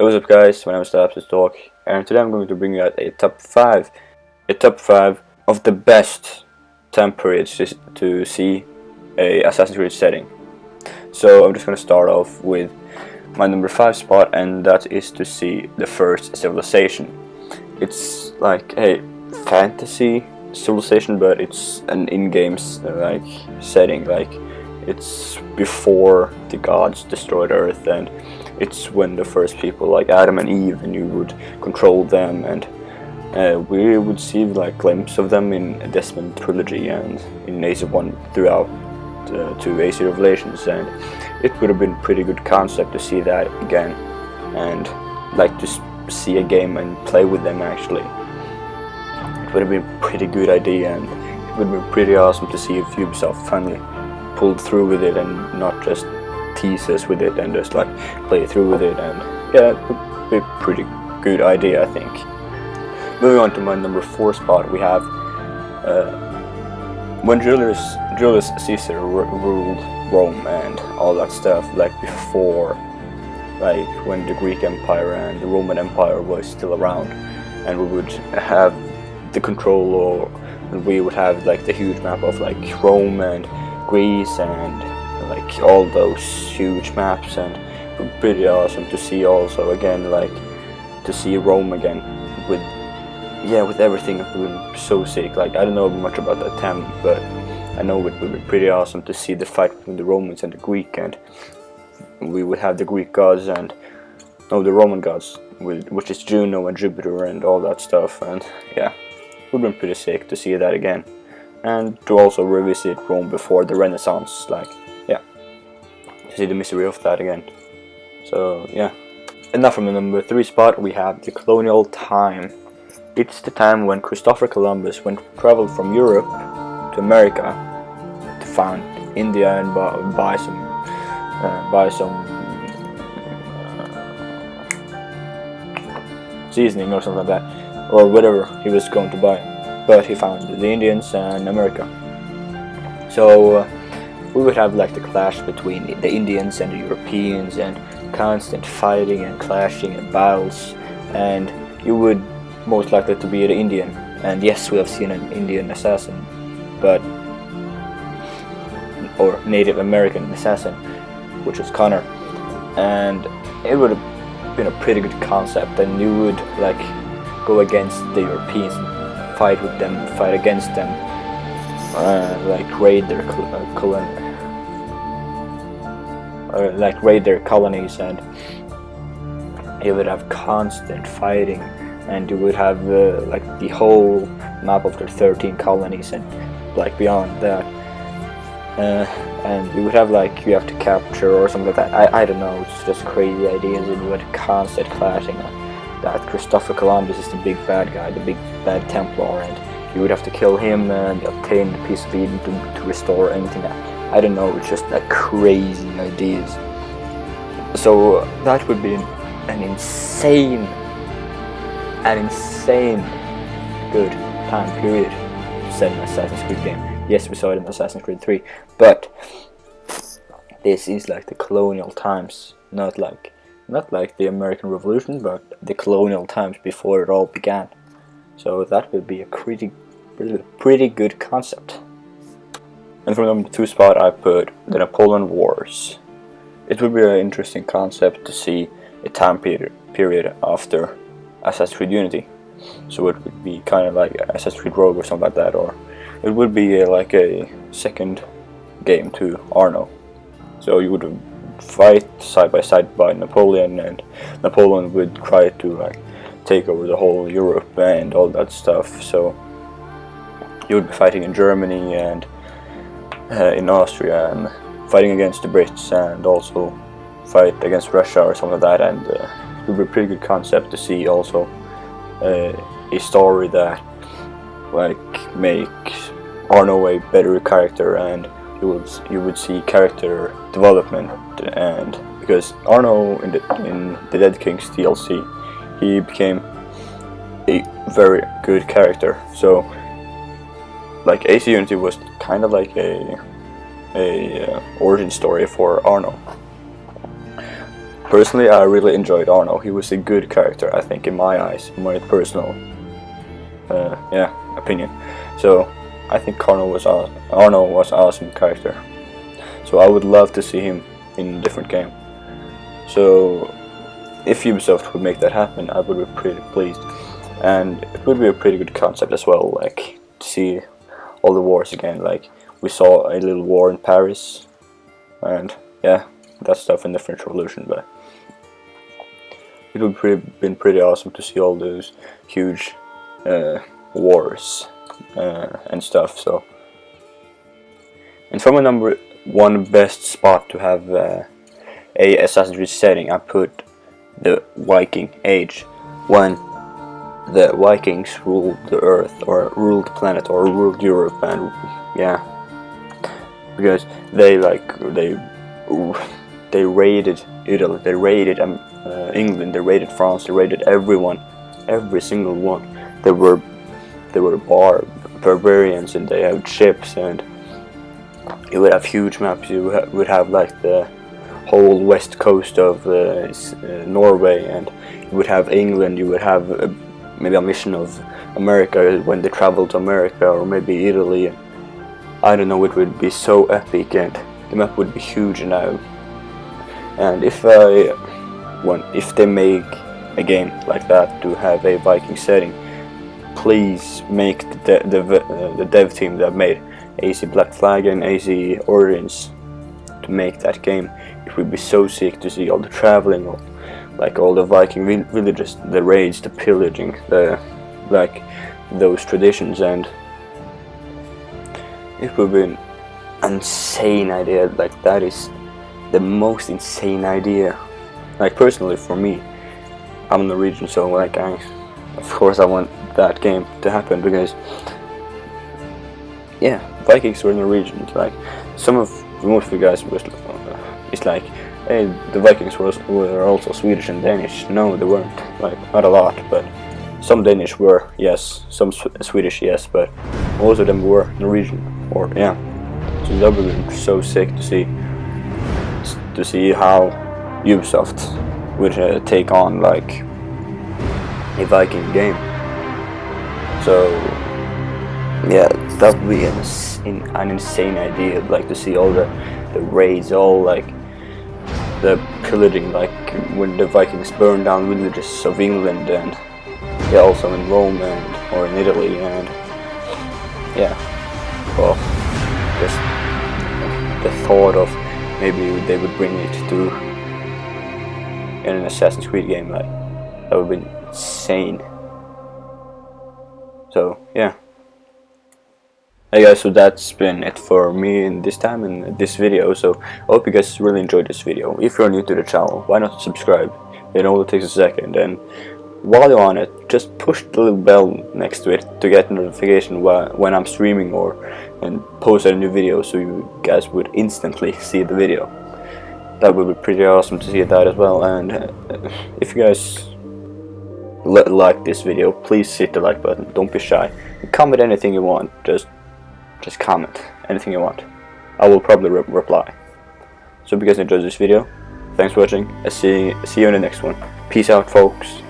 Hey, what's up guys, my name is Lapsus Talk, and today I'm going to bring you out a top 5 of the best time periods to see a Assassin's Creed setting. So I'm just going to start off with my number 5 spot, and that is to see the first civilization. It's like a fantasy civilization, but it's an in-game setting. Like, it's before the gods destroyed Earth, and it's when the first people, like Adam and Eve, and you would control them, and we would see like glimpses of them in Desmond Trilogy and in AC1 throughout to AC Revelations, and it would have been a pretty good concept to see that again, and like to see a game and play with them actually. It would have been a pretty good idea, and it would have been pretty awesome to see if Ubisoft finally pulled through with it and not just tease us with it and just like play through with it. And yeah, it would be a pretty good idea, I think. Moving on to my number 4 spot, we have when Julius Caesar ruled Rome and all that stuff, like before, like when the Greek Empire and the Roman Empire was still around, and we would have the control, or we would have like the huge map of like Rome and Greece and like all those huge maps, and it would be pretty awesome to see also again, like to see Rome again with everything. It would be so sick. Like, I don't know much about that time, but I know it would be pretty awesome to see the fight between the Romans and the Greek, and we would have the Greek gods and the Roman gods, which is Juno and Jupiter and all that stuff, and yeah, it would have been pretty sick to see that again, and to also revisit Rome before the Renaissance, like, yeah, to see the mystery of that again. So yeah. And now from the number 3 spot, we have the Colonial Time. It's the time when Christopher Columbus traveled from Europe to America to find India and buy some seasoning or something like that, or whatever he was going to buy. But he found the Indians and America. So we would have like the clash between the Indians and the Europeans, and constant fighting and clashing and battles, and you would most likely to be the Indian. And yes, we have seen an Indian assassin, or Native American assassin, which is Connor, and it would have been a pretty good concept, and you would like go against the Europeans, fight against them, like raid their colonies, and you would have constant fighting, and you would have like the whole map of their 13 colonies and like beyond that, and you would have like you have to capture or something like that. I don't know, it's just crazy ideas, and you had constant clashing. That Christopher Columbus is the big bad guy, the big bad Templar, and you would have to kill him and obtain the piece of Eden to restore anything. I don't know, it's just like crazy ideas. So that would be an insane good time period to set an Assassin's Creed game. Yes, we saw it in Assassin's Creed 3, but this is like the colonial times, not like the American Revolution, but the colonial times before it all began. So that would be a pretty good concept. And for the number 2 spot, I put the Napoleon Wars. It would be an interesting concept to see a time period after Assassin's Creed Unity. So it would be kind of like Assassin's Creed Rogue or something like that, or it would be like a second game to Arno. So you would fight side by side by Napoleon, and Napoleon would try to like take over the whole Europe and all that stuff. So you would be fighting in Germany and in Austria, and fighting against the Brits, and also fight against Russia or something like that, and it would be a pretty good concept to see also a story that like makes Arno a better character, and you would see character development. And because Arno in the Dead Kings DLC, he became a very good character. So like AC Unity was kind of like a origin story for Arno. personally, I really enjoyed Arno. He was a good character, I think, in my eyes, in my personal opinion. So I think Arno was awesome character. So I would love to see him in a different game. So if Ubisoft would make that happen, I would be pretty pleased. And it would be a pretty good concept as well, like to see all the wars again. Like we saw a little war in Paris, and yeah, that stuff in the French Revolution. But it would been pretty awesome to see all those huge wars and stuff. So, and from a number one best spot to have a Assassin's Creed setting, I put the Viking Age, when the Vikings ruled the earth, or ruled the planet, or ruled Europe. And yeah, because they raided Italy, they raided England, they raided France, they raided everyone, every single one. They were barbarians, and they had ships, and you would have huge maps. You would have like the whole west coast of Norway, and you would have England. You would have maybe a mission of America when they traveled to America, or maybe Italy. I don't know. It would be so epic, and the map would be huge now. And if they make a game like that to have a Viking setting, please make the dev team that made AC Black Flag and AC Origins to make that game. It would be so sick to see all the traveling, like all the Viking villages, the raids, the pillaging, those traditions, and it would be an insane idea. Like that is the most insane idea. Like personally for me, I'm Norwegian, so like of course I want that game to happen, because yeah, Vikings were Norwegians. Like most of the guys it's like, hey, the Vikings were also Swedish and Danish. No, they weren't. Like not a lot, but some Danish were, yes. Some Swedish, yes, but most of them were Norwegian. Or yeah, so that would be so sick to see how Ubisoft would take on like a Viking game. So yeah, that would be an insane idea. Like to see all the raids, all like the pillaging, like when the Vikings burned down villages of England, and yeah, also in Rome or in Italy, and yeah, well, just the thought of maybe they would bring it to in an Assassin's Creed game, like that would be insane. So yeah. Hey guys, so that's been it for me in this time in this video. So I hope you guys really enjoyed this video. If you're new to the channel, why not subscribe? It only takes a second, and while you're on it, just push the little bell next to it to get a notification when I'm streaming and post a new video, so you guys would instantly see the video. That would be pretty awesome to see that as well. And if you guys like this video, please hit the like button. Don't be shy. Comment anything you want. Just comment anything you want. I will probably reply. So if you guys enjoyed this video, thanks for watching. I'll see you in the next one. Peace out, folks.